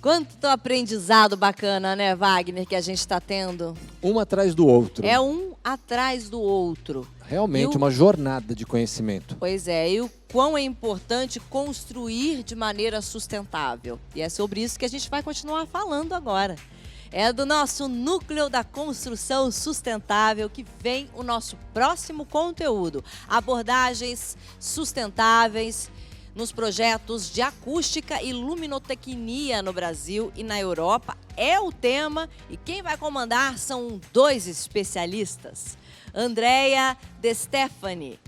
Quanto aprendizado bacana, né, Wagner, que a gente está tendo. Um atrás do outro. É um atrás do outro. Realmente uma jornada de conhecimento. Pois é, e o quão é importante construir de maneira sustentável. E é sobre isso que a gente vai continuar falando agora. É do nosso núcleo da construção sustentável que vem o nosso próximo conteúdo. Abordagens sustentáveis nos projetos de acústica e luminotecnia no Brasil e na Europa é o tema, e quem vai comandar são 2 especialistas. Andrea De Stefani,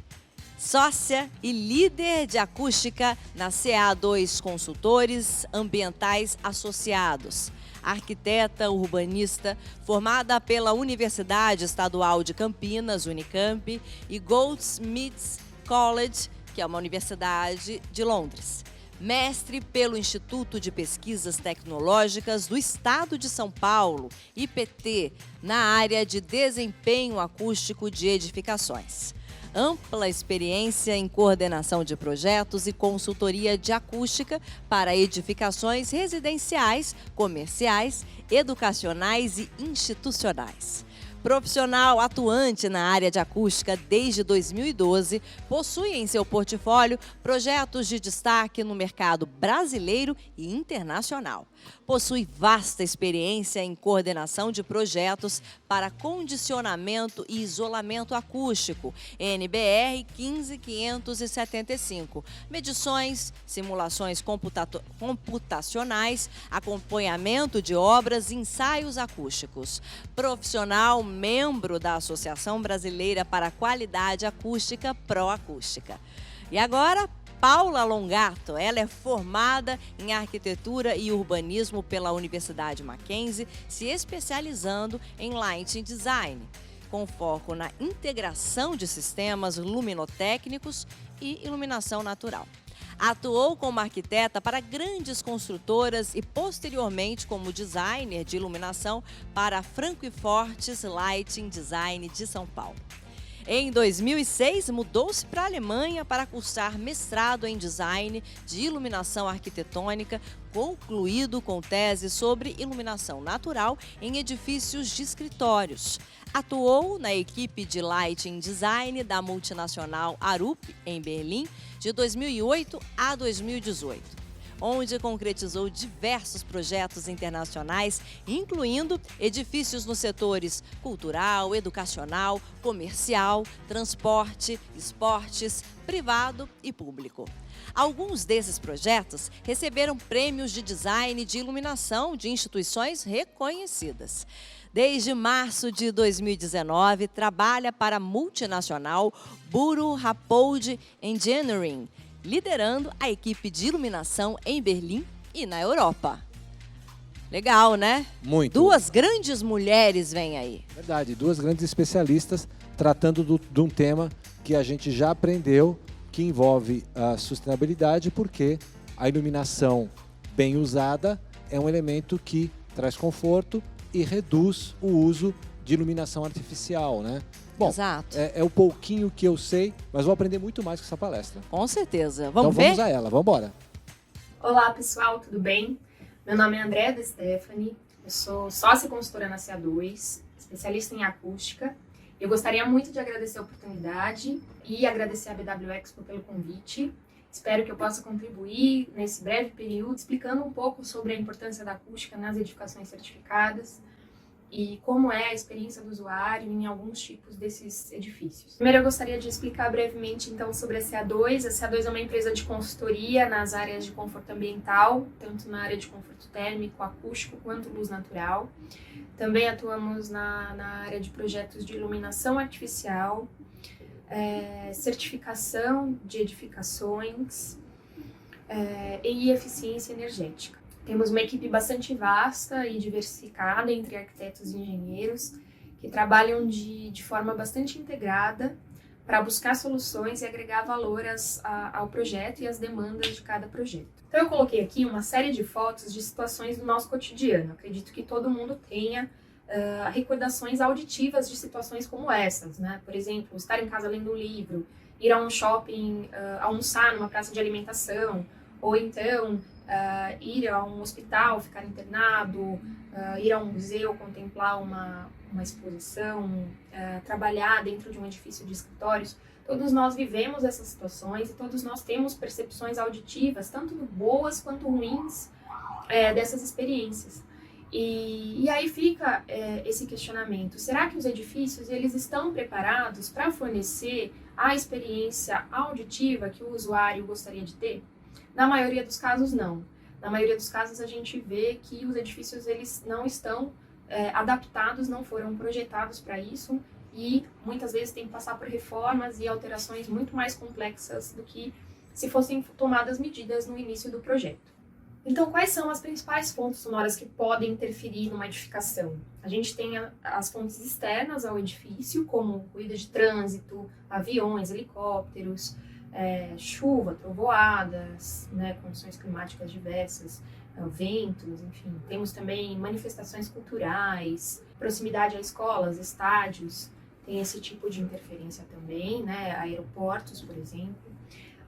sócia e líder de acústica na CA2 Consultores Ambientais Associados. Arquiteta urbanista, formada pela Universidade Estadual de Campinas, Unicamp, e Goldsmiths College, que é uma universidade de Londres. Mestre pelo Instituto de Pesquisas Tecnológicas do Estado de São Paulo, IPT, na área de desempenho acústico de edificações. Ampla experiência em coordenação de projetos e consultoria de acústica para edificações residenciais, comerciais, educacionais e institucionais. Profissional atuante na área de acústica desde 2012, possui em seu portfólio projetos de destaque no mercado brasileiro e internacional. Possui vasta experiência em coordenação de projetos para condicionamento e isolamento acústico, NBR 15575, medições, simulações computacionais, acompanhamento de obras e ensaios acústicos. Profissional membro da Associação Brasileira para a Qualidade Acústica, Proacústica. E agora, Paula Longato, ela é formada em Arquitetura e Urbanismo pela Universidade Mackenzie, se especializando em Lighting Design, com foco na integração de sistemas luminotécnicos e iluminação natural. Atuou como arquiteta para grandes construtoras e, posteriormente, como designer de iluminação para a Franco e Fortes Lighting Design de São Paulo. Em 2006, mudou-se para a Alemanha para cursar mestrado em Design de Iluminação Arquitetônica, concluído com tese sobre iluminação natural em edifícios de escritórios. Atuou na equipe de Lighting Design da multinacional Arup, em Berlim, de 2008 a 2018. Onde concretizou diversos projetos internacionais, incluindo edifícios nos setores cultural, educacional, comercial, transporte, esportes, privado e público. Alguns desses projetos receberam prêmios de design de iluminação de instituições reconhecidas. Desde março de 2019, trabalha para a multinacional Buro Rappold Engineering, liderando a equipe de iluminação em Berlim e na Europa. Legal, né? Muito. 2 grandes mulheres vêm aí. Verdade, 2 grandes especialistas tratando de um tema que a gente já aprendeu, que envolve a sustentabilidade, porque a iluminação bem usada é um elemento que traz conforto e reduz o uso de iluminação artificial, né? Bom, Exato. É o pouquinho que eu sei, mas vou aprender muito mais com essa palestra. Com certeza. Então Vamos ver? vamos a ela, vamos embora. Olá pessoal, tudo bem? Meu nome é Andrea De Stefani, eu sou sócia consultora na CA2, especialista em acústica. Eu gostaria muito de agradecer a oportunidade e agradecer a BW Expo pelo convite. Espero que eu possa contribuir nesse breve período explicando um pouco sobre a importância da acústica nas edificações certificadas e como é a experiência do usuário em alguns tipos desses edifícios. Primeiro eu gostaria de explicar brevemente então sobre a CA2. A CA2 é uma empresa de consultoria nas áreas de conforto ambiental, tanto na área de conforto térmico, acústico, quanto luz natural. Também atuamos na área de projetos de iluminação artificial, certificação de edificações e eficiência energética. Temos uma equipe bastante vasta e diversificada entre arquitetos e engenheiros que trabalham de forma bastante integrada para buscar soluções e agregar valor ao projeto e às demandas de cada projeto. Então eu coloquei aqui uma série de fotos de situações do nosso cotidiano. Acredito que todo mundo tenha recordações auditivas de situações como essas, né? Por exemplo, estar em casa lendo um livro, ir a um shopping, almoçar numa praça de alimentação, ou então ir a um hospital, ficar internado, ir a um museu, contemplar uma exposição, trabalhar dentro de um edifício de escritórios. Todos nós vivemos essas situações e todos nós temos percepções auditivas, tanto boas quanto ruins, dessas experiências. E aí fica esse questionamento: será que os edifícios eles estão preparados para fornecer a experiência auditiva que o usuário gostaria de ter? Na maioria dos casos, não. Na maioria dos casos, a gente vê que os edifícios eles não estão adaptados, não foram projetados para isso, e muitas vezes tem que passar por reformas e alterações muito mais complexas do que se fossem tomadas medidas no início do projeto. Então, quais são as principais fontes sonoras que podem interferir numa edificação? A gente tem as fontes externas ao edifício, como ruído de trânsito, aviões, helicópteros, chuva, trovoadas, né, condições climáticas diversas, ventos, enfim. Temos também manifestações culturais, proximidade a escolas, estádios, tem esse tipo de interferência também, né, aeroportos, por exemplo.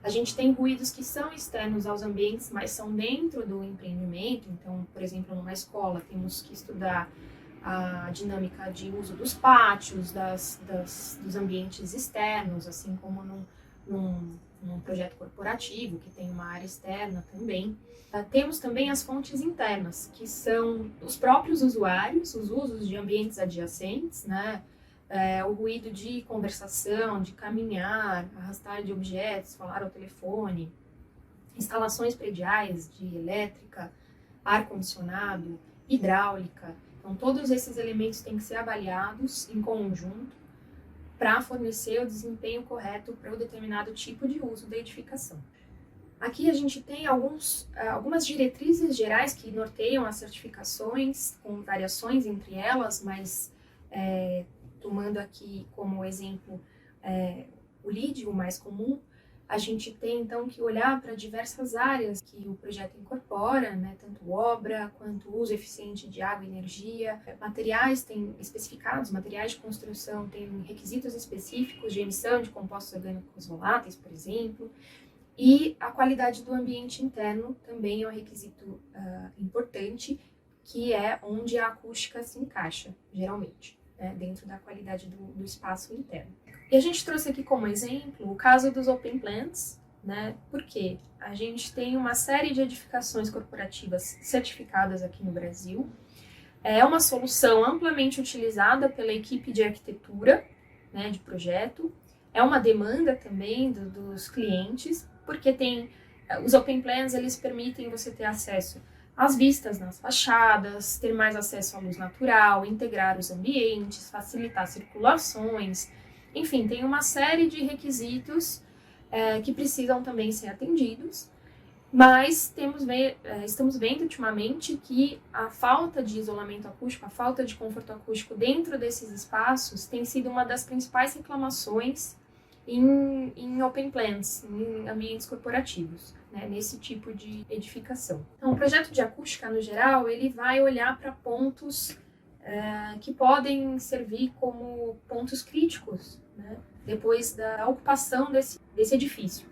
A gente tem ruídos que são externos aos ambientes, mas são dentro do empreendimento. Então, por exemplo, numa escola, temos que estudar a dinâmica de uso dos pátios, dos ambientes externos, assim como num projeto corporativo, que tem uma área externa também. Temos também as fontes internas, que são os próprios usuários, os usos de ambientes adjacentes, né? O ruído de conversação, de caminhar, arrastar de objetos, falar ao telefone, instalações prediais de elétrica, ar-condicionado, hidráulica. Então, todos esses elementos têm que ser avaliados em conjunto para fornecer o desempenho correto para o determinado tipo de uso da edificação. Aqui a gente tem algumas diretrizes gerais que norteiam as certificações, com variações entre elas, mas tomando aqui como exemplo o LEED, o mais comum, a gente tem então que olhar para diversas áreas que o projeto incorpora, né, tanto obra quanto uso eficiente de água e energia. Materiais têm especificados, materiais de construção têm requisitos específicos de emissão de compostos orgânicos voláteis, por exemplo. E a qualidade do ambiente interno também é um requisito importante, que é onde a acústica se encaixa, geralmente, né, dentro da qualidade do espaço interno. E a gente trouxe aqui como exemplo o caso dos Open Plans, né, porque a gente tem uma série de edificações corporativas certificadas aqui no Brasil. É uma solução amplamente utilizada pela equipe de arquitetura, né, de projeto. É uma demanda também dos clientes, porque os Open Plans, eles permitem você ter acesso às vistas nas fachadas, ter mais acesso à luz natural, integrar os ambientes, facilitar circulações. Enfim, tem uma série de requisitos que precisam também ser atendidos, mas estamos vendo ultimamente que a falta de isolamento acústico, a falta de conforto acústico dentro desses espaços tem sido uma das principais reclamações em open plans, em ambientes corporativos, né, nesse tipo de edificação. Então, o projeto de acústica, no geral, ele vai olhar para pontos que podem servir como pontos críticos, né, depois da ocupação desse edifício.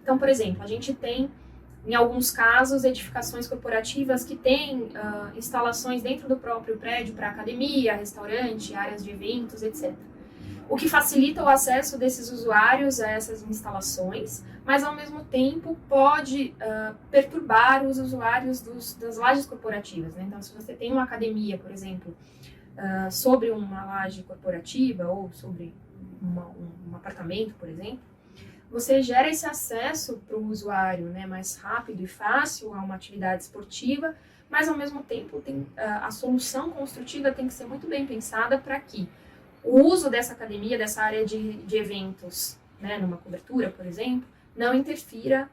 Então, por exemplo, a gente tem, em alguns casos, edificações corporativas que têm instalações dentro do próprio prédio para academia, restaurante, áreas de eventos, etc. O que facilita o acesso desses usuários a essas instalações, mas ao mesmo tempo pode perturbar os usuários das lajes corporativas, né? Então, se você tem uma academia, por exemplo, sobre uma laje corporativa ou sobre um apartamento, por exemplo, você gera esse acesso para o usuário, né, mais rápido e fácil a uma atividade esportiva, mas ao mesmo tempo a solução construtiva tem que ser muito bem pensada para que o uso dessa academia, dessa área de eventos, né, numa cobertura, por exemplo, não interfira,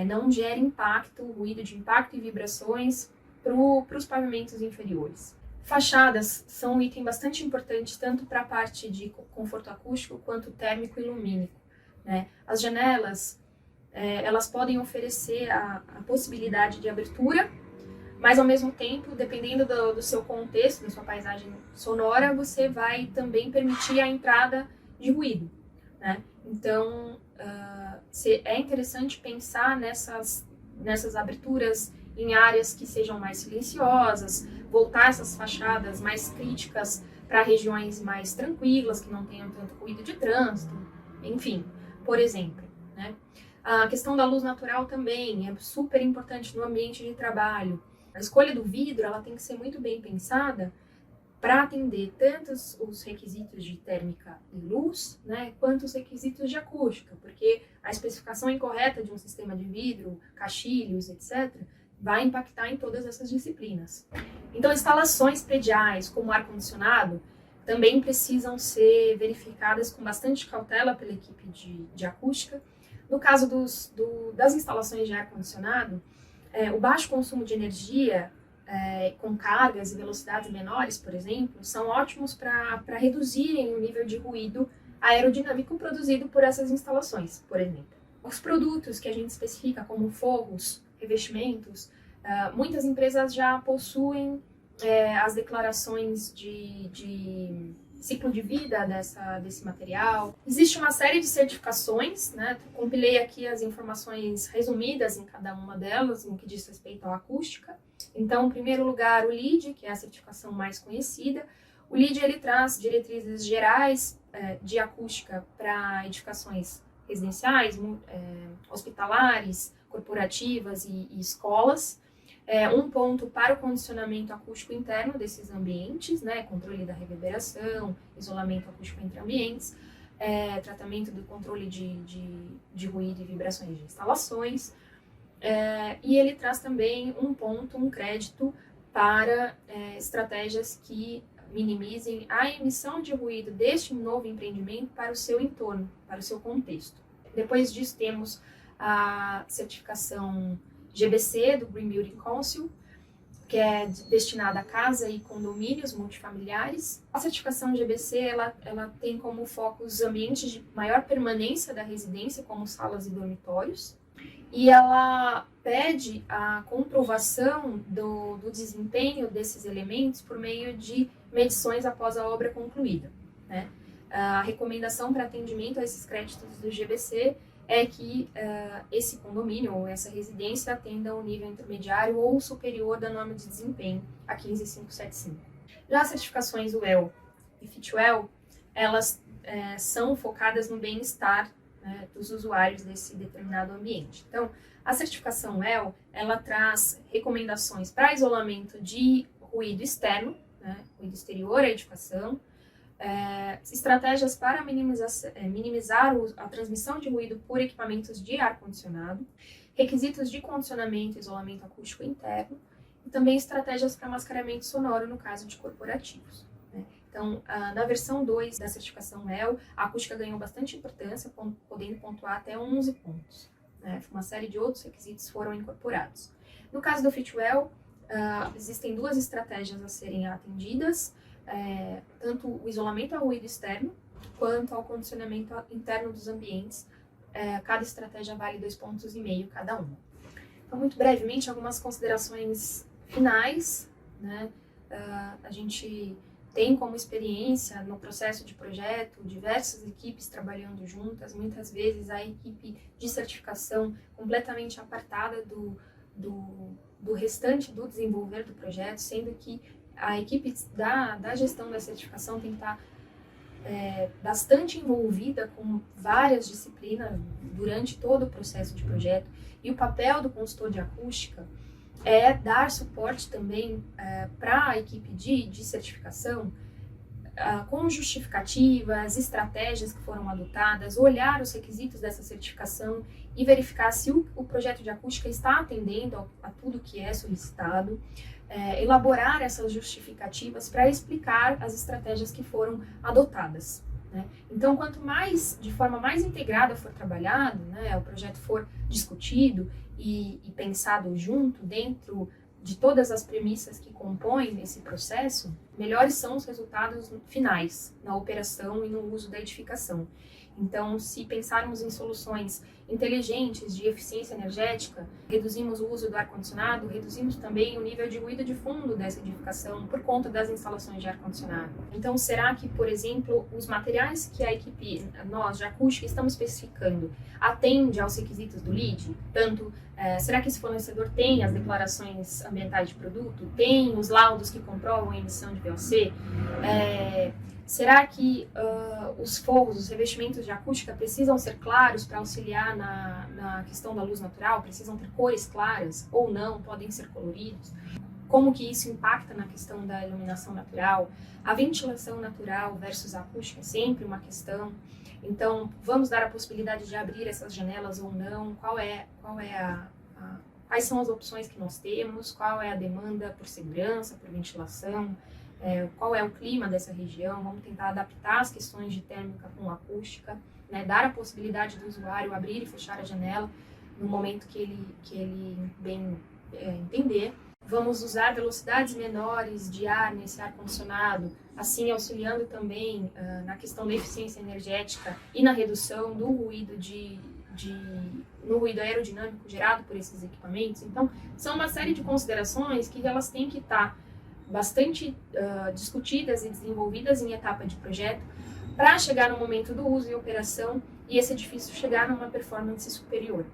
não gere impacto, ruído de impacto e vibrações para os pavimentos inferiores. Fachadas são um item bastante importante tanto para a parte de conforto acústico quanto térmico e lumínico, né? As janelas, elas podem oferecer a possibilidade de abertura, mas ao mesmo tempo, dependendo do seu contexto, da sua paisagem sonora, você vai também permitir a entrada de ruído, né? Então, é interessante pensar nessas aberturas em áreas que sejam mais silenciosas, voltar essas fachadas mais críticas para regiões mais tranquilas, que não tenham tanto ruído de trânsito, enfim, por exemplo, né? A questão da luz natural também é super importante no ambiente de trabalho. A escolha do vidro ela tem que ser muito bem pensada para atender tanto os requisitos de térmica e luz, né, quanto os requisitos de acústica, porque a especificação incorreta de um sistema de vidro, caixilhos, etc., vai impactar em todas essas disciplinas. Então, instalações prediais, como ar-condicionado, também precisam ser verificadas com bastante cautela pela equipe de acústica. No caso das instalações de ar-condicionado, o baixo consumo de energia, com cargas e velocidades menores, por exemplo, são ótimos para reduzirem o nível de ruído aerodinâmico produzido por essas instalações, por exemplo. Os produtos que a gente especifica, como forros, revestimentos, muitas empresas já possuem as declarações de ciclo de vida desse material. Existe uma série de certificações, né? Compilei aqui as informações resumidas em cada uma delas, no que diz respeito à acústica. Então, em primeiro lugar, o LEED, que é a certificação mais conhecida. O LEED ele traz diretrizes gerais de acústica para edificações residenciais, hospitalares, corporativas e escolas. Um ponto para o condicionamento acústico interno desses ambientes, né, controle da reverberação, isolamento acústico entre ambientes, tratamento do controle de ruído e vibrações de instalações, e ele traz também um crédito para estratégias que minimizem a emissão de ruído deste novo empreendimento para o seu entorno, para o seu contexto. Depois disso temos a certificação GBC, do Green Building Council, que é destinada a casa e condomínios multifamiliares. A certificação GBC ela tem como foco os ambientes de maior permanência da residência, como salas e dormitórios, e ela pede a comprovação do desempenho desses elementos por meio de medições após a obra concluída, né? A recomendação para atendimento a esses créditos do GBC é que esse condomínio ou essa residência atenda ao nível intermediário ou superior da norma de desempenho, a 15575. Já as certificações WELL e Fitwel, elas são focadas no bem-estar, né, dos usuários desse determinado ambiente. Então, a certificação WELL, ela traz recomendações para isolamento de ruído externo, né, ruído exterior à edificação, estratégias para minimizar a transmissão de ruído por equipamentos de ar-condicionado, requisitos de condicionamento e isolamento acústico interno, e também estratégias para mascaramento sonoro no caso de corporativos, né? Então, na versão 2 da certificação WELL, a acústica ganhou bastante importância, podendo pontuar até 11 pontos, né? Uma série de outros requisitos foram incorporados. No caso do Fitwel, existem duas estratégias a serem atendidas, tanto o isolamento ao ruído externo, quanto ao condicionamento interno dos ambientes. Cada estratégia vale 2,5 pontos cada uma. Então, muito brevemente, algumas considerações finais, né? A gente tem como experiência no processo de projeto diversas equipes trabalhando juntas, muitas vezes a equipe de certificação completamente apartada do restante do desenvolver do projeto, sendo que a equipe da gestão da certificação tem que estar bastante envolvida com várias disciplinas durante todo o processo de projeto, e o papel do consultor de acústica é dar suporte também para a equipe de certificação, com justificativas, estratégias que foram adotadas, olhar os requisitos dessa certificação e verificar se o projeto de acústica está atendendo a tudo que é solicitado, elaborar essas justificativas para explicar as estratégias que foram adotadas, né? Então, quanto mais, de forma mais integrada for trabalhado, né, o projeto for discutido e pensado junto, dentro de todas as premissas que compõem esse processo, melhores são os resultados finais na operação e no uso da edificação. Então, se pensarmos em soluções inteligentes de eficiência energética, reduzimos o uso do ar-condicionado, reduzimos também o nível de ruído de fundo dessa edificação por conta das instalações de ar-condicionado. Então, será que, por exemplo, os materiais que a equipe, nós de acústica, estamos especificando, atende aos requisitos do LEED? Tanto, será que esse fornecedor tem as declarações ambientais de produto? Tem os laudos que comprovam a emissão de VOC? Será que os forros, os revestimentos de acústica precisam ser claros para auxiliar na questão da luz natural? Precisam ter cores claras ou não? Podem ser coloridos? Como que isso impacta na questão da iluminação natural? A ventilação natural versus a acústica é sempre uma questão. Então, vamos dar a possibilidade de abrir essas janelas ou não? Quais são as opções que nós temos? Qual é a demanda por segurança, por ventilação? Qual é o clima dessa região? Vamos tentar adaptar as questões de térmica com acústica, né? Dar a possibilidade do usuário abrir e fechar a janela no momento que ele bem entender. Vamos usar velocidades menores de ar nesse ar-condicionado, assim auxiliando também na questão da eficiência energética e na redução do ruído no ruído aerodinâmico gerado por esses equipamentos. Então, são uma série de considerações que elas têm que estar bastante discutidas e desenvolvidas em etapa de projeto para chegar no momento do uso e operação e esse edifício chegar numa performance superior.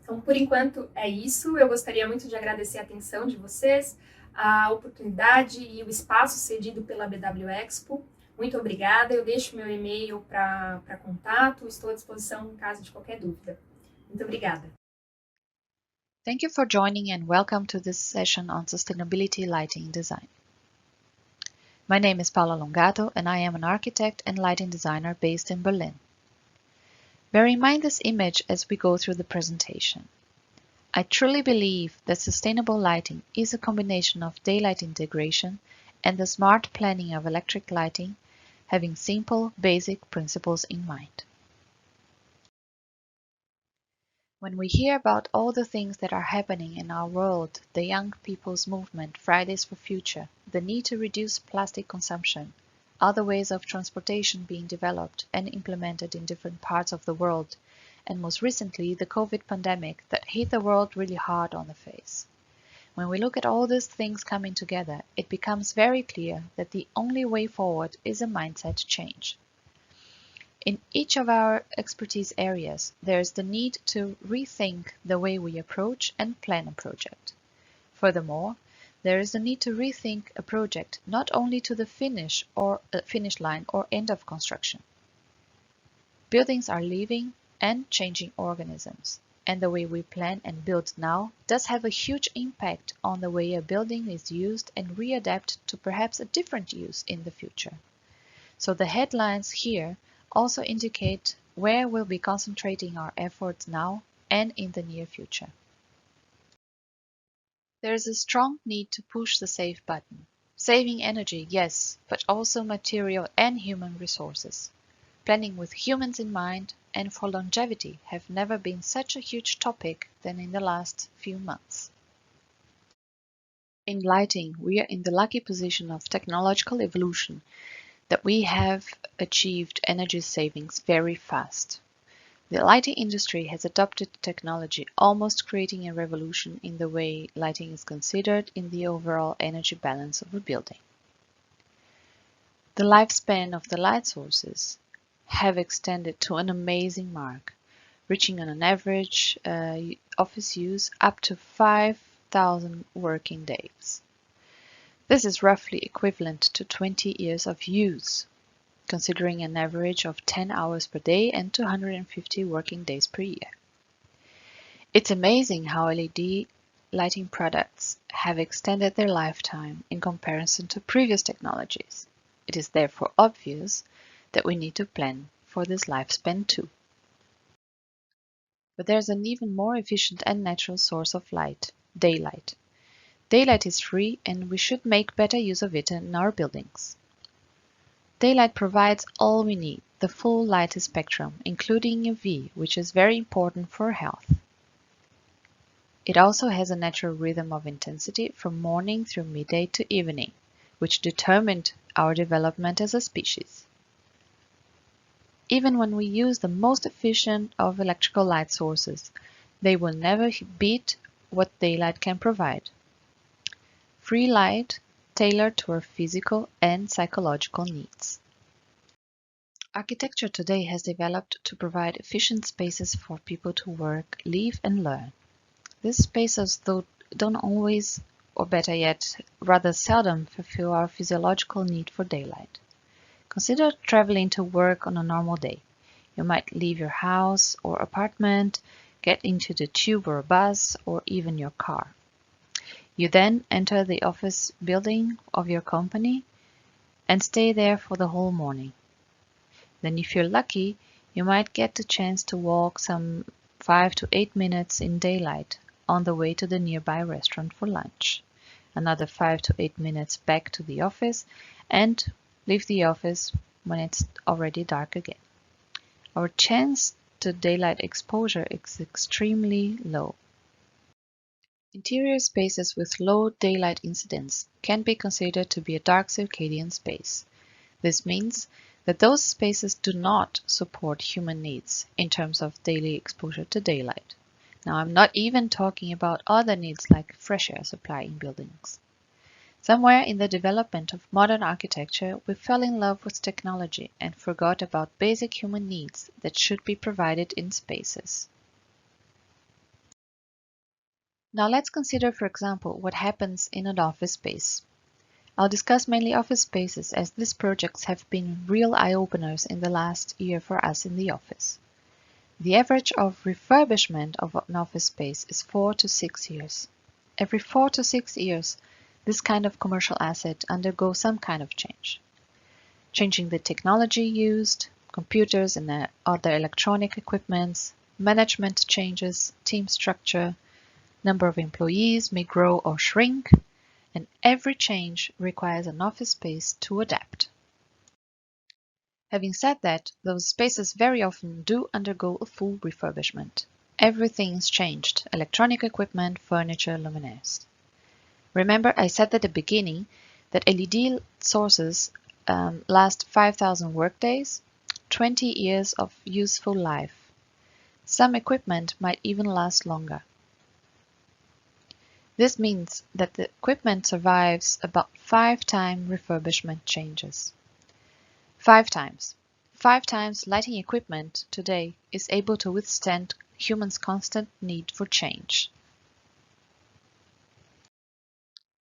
Então, por enquanto, é isso. Eu gostaria muito de agradecer a atenção de vocês, a oportunidade e o espaço cedido pela BW Expo. Muito obrigada. Eu deixo meu e-mail para contato. Estou à disposição em caso de qualquer dúvida. Muito obrigada. Thank you for joining and welcome to this session on sustainability lighting design. My name is Paula Longato and I am an architect and lighting designer based in Berlin. Bear in mind this image as we go through the presentation. I truly believe that sustainable lighting is a combination of daylight integration and the smart planning of electric lighting, having simple, basic principles in mind. When we hear about all the things that are happening in our world, the young people's movement, Fridays for Future, the need to reduce plastic consumption, other ways of transportation being developed and implemented in different parts of the world, and most recently the COVID pandemic that hit the world really hard on the face. When we look at all these things coming together, it becomes very clear that the only way forward is a mindset change. In each of our expertise areas, there is the need to rethink the way we approach and plan a project. Furthermore, there is the need to rethink a project not only to the finish line or end of construction. Buildings are living and changing organisms, and the way we plan and build now does have a huge impact on the way a building is used and readapt to perhaps a different use in the future. So the headlines here also indicate where we'll be concentrating our efforts now and in the near future. There is a strong need to push the save button. Saving energy, yes, but also material and human resources. Planning with humans in mind and for longevity have never been such a huge topic than in the last few months. In lighting, we are in the lucky position of technological evolution that we have achieved energy savings very fast. The lighting industry has adopted technology, almost creating a revolution in the way lighting is considered in the overall energy balance of a building. The lifespan of the light sources have extended to an amazing mark, reaching on an average office use up to 5,000 working days. This is roughly equivalent to 20 years of use, considering an average of 10 hours per day and 250 working days per year. It's amazing how LED lighting products have extended their lifetime in comparison to previous technologies. It is therefore obvious that we need to plan for this lifespan too. But there's an even more efficient and natural source of light, daylight. Daylight is free and we should make better use of it in our buildings. Daylight provides all we need, the full light spectrum, including UV, which is very important for health. It also has a natural rhythm of intensity from morning through midday to evening, which determined our development as a species. Even when we use the most efficient of electrical light sources, they will never beat what daylight can provide. Free light tailored to our physical and psychological needs. Architecture today has developed to provide efficient spaces for people to work, live, and learn. These spaces, though, don't always, or better yet, rather seldom fulfill our physiological need for daylight. Consider traveling to work on a normal day. You might leave your house or apartment, get into the tube or a bus, or even your car. You then enter the office building of your company and stay there for the whole morning. Then if you're lucky, you might get the chance to walk some 5 to 8 minutes in daylight on the way to the nearby restaurant for lunch. Another 5 to 8 minutes back to the office and leave the office when it's already dark again. Our chance to daylight exposure is extremely low. Interior spaces with low daylight incidence can be considered to be a dark circadian space. This means that those spaces do not support human needs in terms of daily exposure to daylight. Now, I'm not even talking about other needs like fresh air supply in buildings. Somewhere in the development of modern architecture, we fell in love with technology and forgot about basic human needs that should be provided in spaces. Now let's consider, for example, what happens in an office space. I'll discuss mainly office spaces as these projects have been real eye-openers in the last year for us in the office. The average of refurbishment of an office space is 4 to 6 years. Every 4 to 6 years, this kind of commercial asset undergoes some kind of change. Changing the technology used, computers and other electronic equipments, management changes, team structure, number of employees may grow or shrink, and every change requires an office space to adapt. Having said that, those spaces very often do undergo a full refurbishment. Everything's changed: electronic equipment, furniture, luminaires. Remember, I said at the beginning that LED sources last 5,000 workdays, 20 years of useful life. Some equipment might even last longer. This means that the equipment survives about 5 times refurbishment changes. 5 times. 5 times lighting equipment today is able to withstand humans' constant need for change.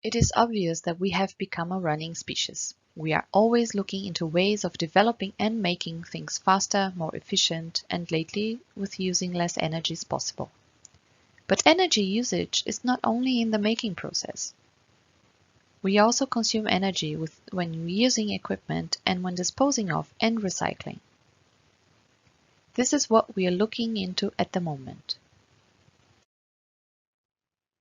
It is obvious that we have become a running species. We are always looking into ways of developing and making things faster, more efficient, and lately with using less energy as possible. But energy usage is not only in the making process. We also consume energy when using equipment and when disposing of and recycling. This is what we are looking into at the moment.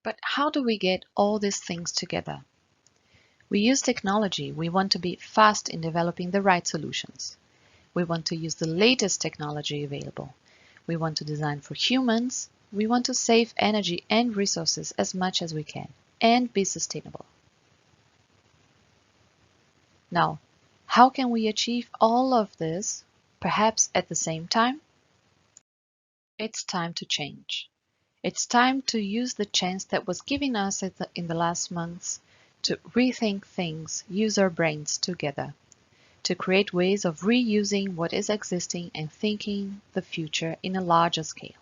But how do we get all these things together? We use technology. We want to be fast in developing the right solutions. We want to use the latest technology available. We want to design for humans. We want to save energy and resources as much as we can and be sustainable. Now, how can we achieve all of this, perhaps at the same time? It's time to change. It's time to use the chance that was given us in the last months to rethink things, use our brains together, to create ways of reusing what is existing and thinking the future in a larger scale.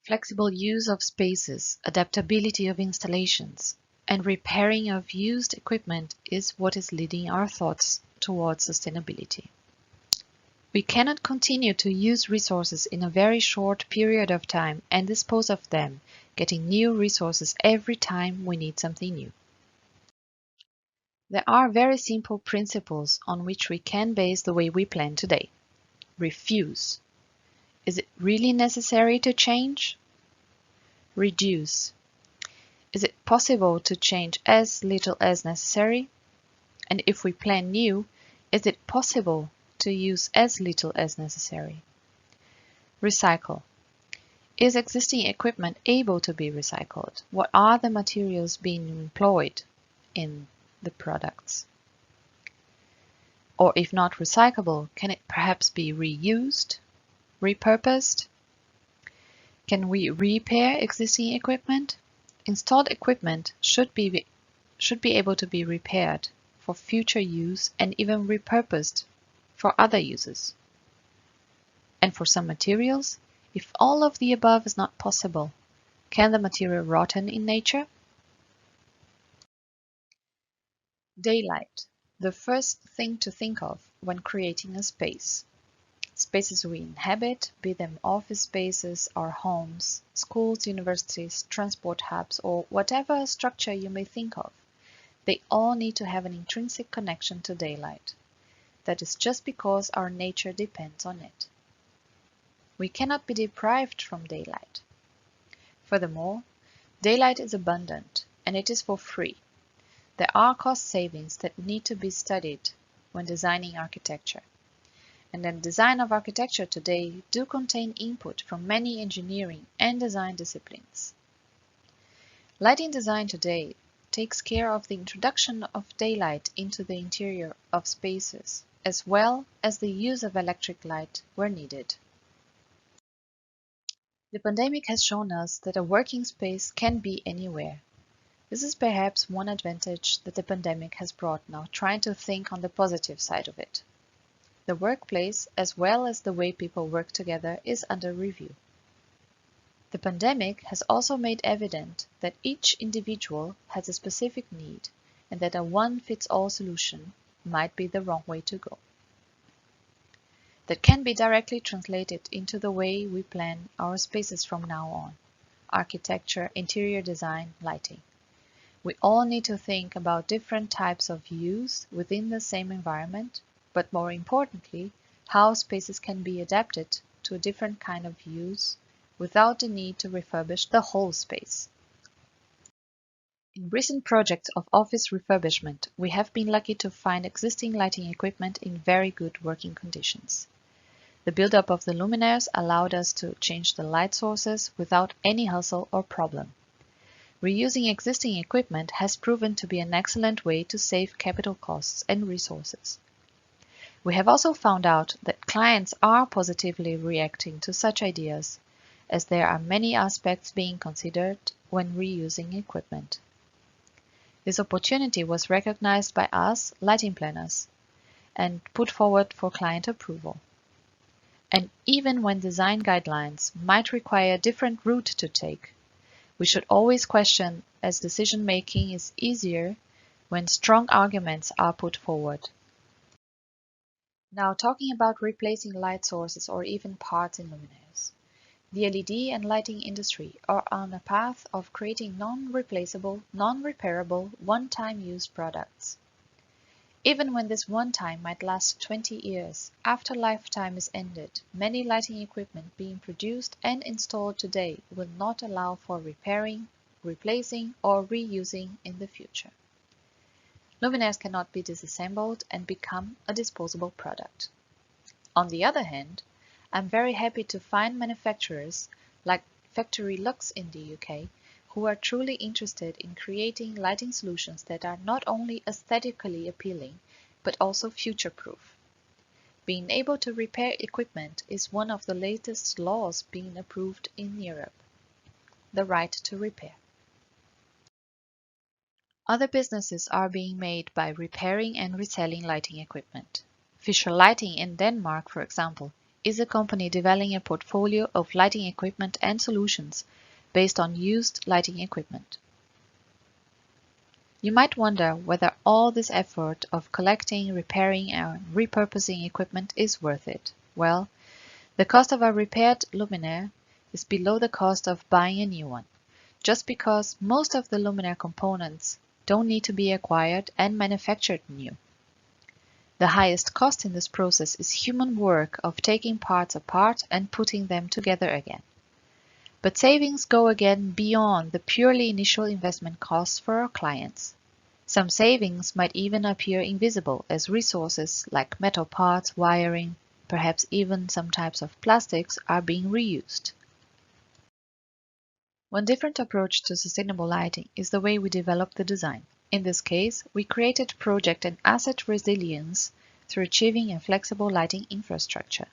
Flexible use of spaces, adaptability of installations, and repairing of used equipment is what is leading our thoughts towards sustainability. We cannot continue to use resources in a very short period of time and dispose of them, getting new resources every time we need something new. There are very simple principles on which we can base the way we plan today. Refuse. Is it really necessary to change? Reduce. Is it possible to change as little as necessary? And if we plan new, is it possible to use as little as necessary? Recycle. Is existing equipment able to be recycled? What are the materials being employed? in the products? Or if not recyclable, can it perhaps be reused, repurposed? Can we repair existing equipment? Installed equipment should be able to be repaired for future use and even repurposed for other uses. And for some materials, if all of the above is not possible, can the material rotten in nature? Daylight, the first thing to think of when creating a space. Spaces we inhabit, be them office spaces, our homes, schools, universities, transport hubs, or whatever structure you may think of, they all need to have an intrinsic connection to daylight. That is just because our nature depends on it. We cannot be deprived from daylight. Furthermore, daylight is abundant, and it is for free. There are cost savings that need to be studied when designing architecture. And the design of architecture today do contain input from many engineering and design disciplines. Lighting design today takes care of the introduction of daylight into the interior of spaces, as well as the use of electric light where needed. The pandemic has shown us that a working space can be anywhere. This is perhaps one advantage that the pandemic has brought now, trying to think on the positive side of it. The workplace, as well as the way people work together, is under review. The pandemic has also made evident that each individual has a specific need and that a one-fits-all solution might be the wrong way to go. That can be directly translated into the way we plan our spaces from now on: architecture, interior design, lighting. We all need to think about different types of use within the same environment, but more importantly, how spaces can be adapted to a different kind of use without the need to refurbish the whole space. In recent projects of office refurbishment, we have been lucky to find existing lighting equipment in very good working conditions. The build-up of the luminaires allowed us to change the light sources without any hassle or problem. Reusing existing equipment has proven to be an excellent way to save capital costs and resources. We have also found out that clients are positively reacting to such ideas, as there are many aspects being considered when reusing equipment. This opportunity was recognized by us, lighting planners, and put forward for client approval. And even when design guidelines might require a different route to take, we should always question, as decision-making is easier when strong arguments are put forward. Now, talking about replacing light sources or even parts in luminaires. The LED and lighting industry are on a path of creating non-replaceable, non-repairable, one-time use products. Even when this one time might last 20 years, after lifetime is ended, many lighting equipment being produced and installed today will not allow for repairing, replacing, or reusing in the future. Luminaires cannot be disassembled and become a disposable product. On the other hand, I'm very happy to find manufacturers like Factory Lux in the UK who are truly interested in creating lighting solutions that are not only aesthetically appealing, but also future-proof. Being able to repair equipment is one of the latest laws being approved in Europe: the right to repair. Other businesses are being made by repairing and reselling lighting equipment. Fisher Lighting in Denmark, for example, is a company developing a portfolio of lighting equipment and solutions based on used lighting equipment. You might wonder whether all this effort of collecting, repairing, and repurposing equipment is worth it. Well, the cost of a repaired luminaire is below the cost of buying a new one, just because most of the luminaire components don't need to be acquired and manufactured new. The highest cost in this process is human work of taking parts apart and putting them together again. But savings go again beyond the purely initial investment costs for our clients. Some savings might even appear invisible as resources like metal parts, wiring, perhaps even some types of plastics are being reused. One different approach to sustainable lighting is the way we develop the design. In this case, we created project and asset resilience through achieving a flexible lighting infrastructure.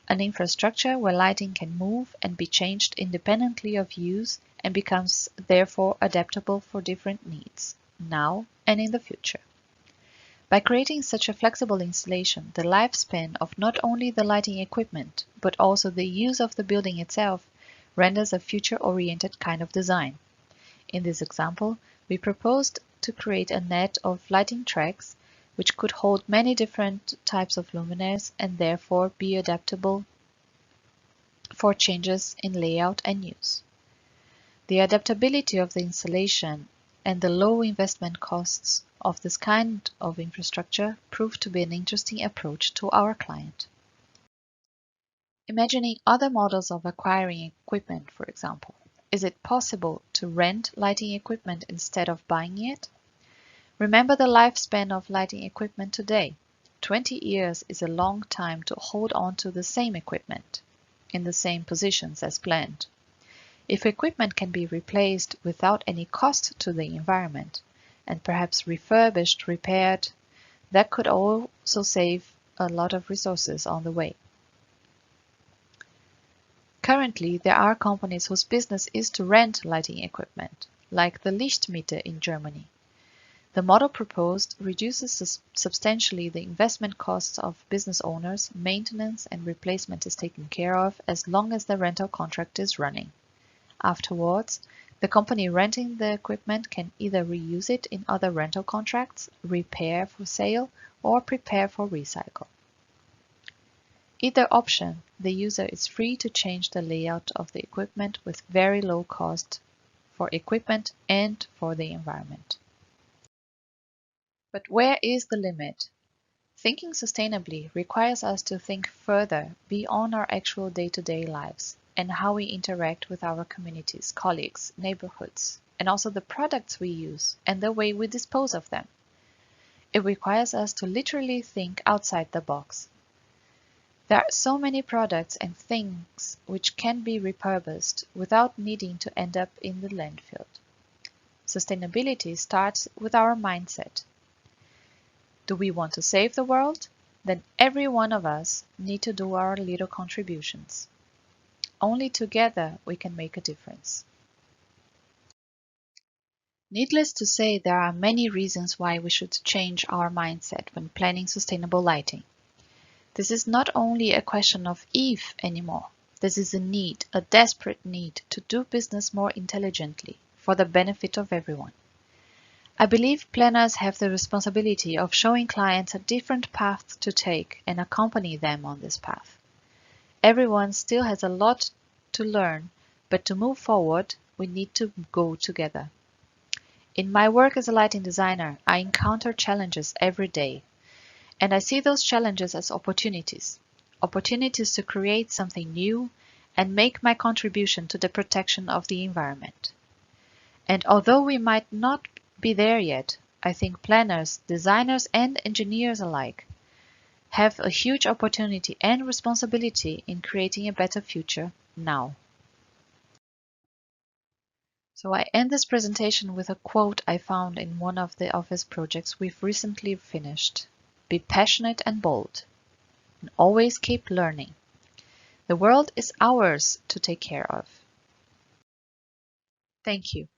An infrastructure where lighting can move and be changed independently of use and becomes therefore adaptable for different needs, now and in the future. By creating such a flexible installation, the lifespan of not only the lighting equipment, but also the use of the building itself, renders a future-oriented kind of design. In this example, we proposed to create a net of lighting tracks which could hold many different types of luminaires and therefore be adaptable for changes in layout and use. The adaptability of the installation and the low investment costs of this kind of infrastructure proved to be an interesting approach to our client. Imagining other models of acquiring equipment, for example, is it possible to rent lighting equipment instead of buying it? Remember the lifespan of lighting equipment today. 20 years is a long time to hold on to the same equipment in the same positions as planned. If equipment can be replaced without any cost to the environment, and perhaps refurbished, repaired, that could also save a lot of resources on the way. Currently, there are companies whose business is to rent lighting equipment, like the Lichtmiete in Germany. The model proposed reduces substantially the investment costs of business owners, maintenance and replacement is taken care of as long as the rental contract is running. Afterwards, the company renting the equipment can either reuse it in other rental contracts, repair for sale, or prepare for recycle. Either option, the user is free to change the layout of the equipment with very low cost for equipment and for the environment. But where is the limit? Thinking sustainably requires us to think further beyond our actual day-to-day lives and how we interact with our communities, colleagues, neighborhoods, and also the products we use and the way we dispose of them. It requires us to literally think outside the box. There are so many products and things which can be repurposed without needing to end up in the landfill. Sustainability starts with our mindset. Do we want to save the world? Then every one of us need to do our little contributions. Only together we can make a difference. Needless to say, there are many reasons why we should change our mindset when planning sustainable lighting. This is not only a question of if anymore. This is a need, a desperate need to do business more intelligently for the benefit of everyone. I believe planners have the responsibility of showing clients a different path to take and accompany them on this path. Everyone still has a lot to learn, but to move forward, we need to go together. In my work as a lighting designer, I encounter challenges every day, and I see those challenges as opportunities to create something new and make my contribution to the protection of the environment. And although we might not be there yet, I think planners, designers, and engineers alike have a huge opportunity and responsibility in creating a better future now. So I end this presentation with a quote I found in one of the office projects we've recently finished. Be passionate and bold, and always keep learning. The world is ours to take care of. Thank you.